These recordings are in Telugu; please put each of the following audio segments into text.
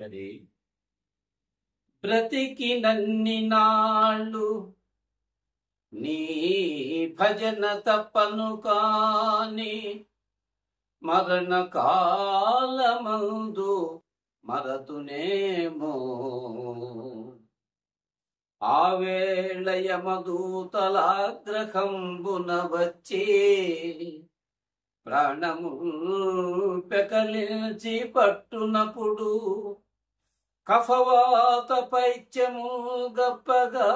శంకరి. బ్రతికినన్ని నాళ్ళు నీ భజన తప్పను కాని మరణ కాలమందు మరతునేమో. ఆవేళ యమదూతలాగ్రహంబున వచ్చి ప్రాణము పెకలించి పట్టునప్పుడు కఫవాత పైత్యము గప్పగా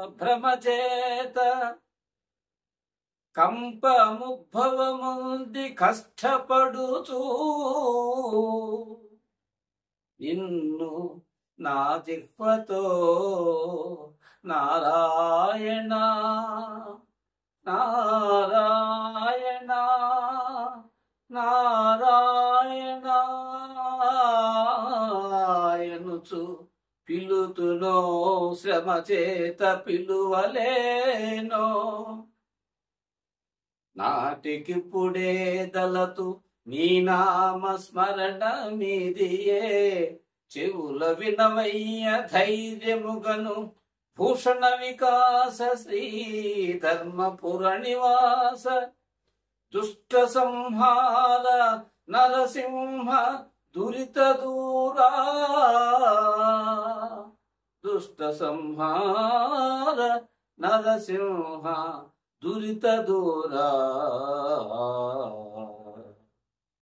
భ్రమచేత కంపముద్భవముంది కష్టపడుచూ నిన్ను నా జిహ్వతో నారాయణ నారాయణ నారాయణ ఎనుచు పిలుతునో శ్రమ చేత పిలువలేనో. నాటికిప్పుడే దళతు నీ నామ స్మరణ మీదియే చెవుల వినవయ్య ధైర్యముగను భూషణ వికాస శ్రీ ధర్మపుర నివాస దుష్ట సంహార నరసింహ దురిత దూరా. దుష్ట సంహార నరసింహ దురిత దూరా.